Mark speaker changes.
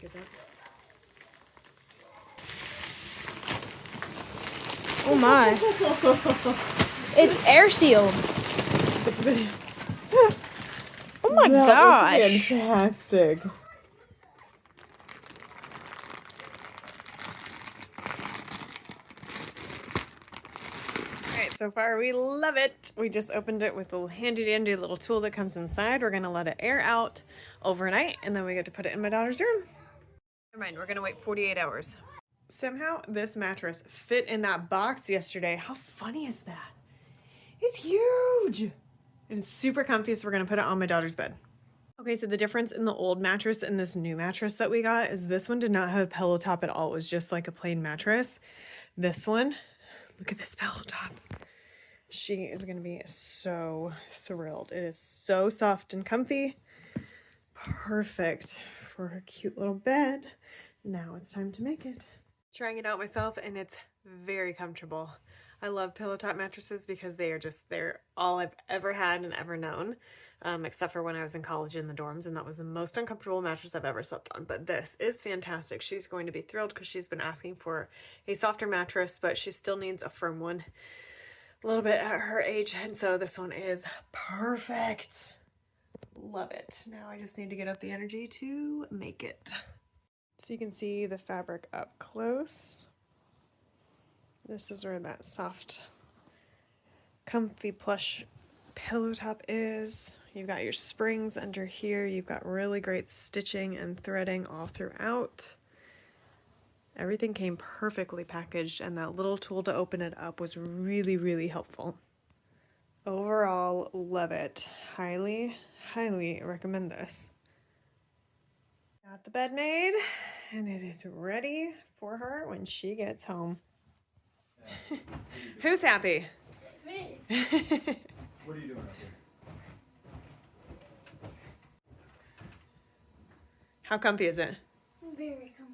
Speaker 1: get that?
Speaker 2: Oh my. It's air sealed. Oh my gosh.
Speaker 1: That was fantastic. Alright, so far we love it. We just opened it with a handy dandy little tool that comes inside. We're gonna let it air out overnight and then we get to put it in my daughter's room. Never mind, we're gonna wait 48 hours. Somehow this mattress fit in that box yesterday. How funny is that? It's huge and it's super comfy, so we're gonna put it on my daughter's bed. Okay, so the difference in the old mattress and this new mattress that we got is this one did not have a pillow top at all. It was just like a plain mattress. This one, look at this pillow top. She is gonna be so thrilled. It is so soft and comfy. Perfect for her cute little bed. Now it's time to make it. Trying it out myself and it's very comfortable. I love pillow top mattresses because they're all I've ever had and ever known, except for when I was in college in the dorms, and that was the most uncomfortable mattress I've ever slept on. But this is fantastic. She's going to be thrilled because she's been asking for a softer mattress, but she still needs a firm one a little bit at her age, and so this one is perfect. Love it. Now I just need to get up the energy to make it. So you can see the fabric up close. This is where that soft, comfy plush pillow top is. You've got your springs under here. You've got really great stitching and threading all throughout. Everything came perfectly packaged, and that little tool to open it up was really, really helpful. Overall, love it. Highly, highly recommend this. Got the bed made, and it is ready for her when she gets home. Who's happy?
Speaker 2: Me.
Speaker 3: What are you doing up here?
Speaker 1: How comfy is it?
Speaker 2: Very comfy.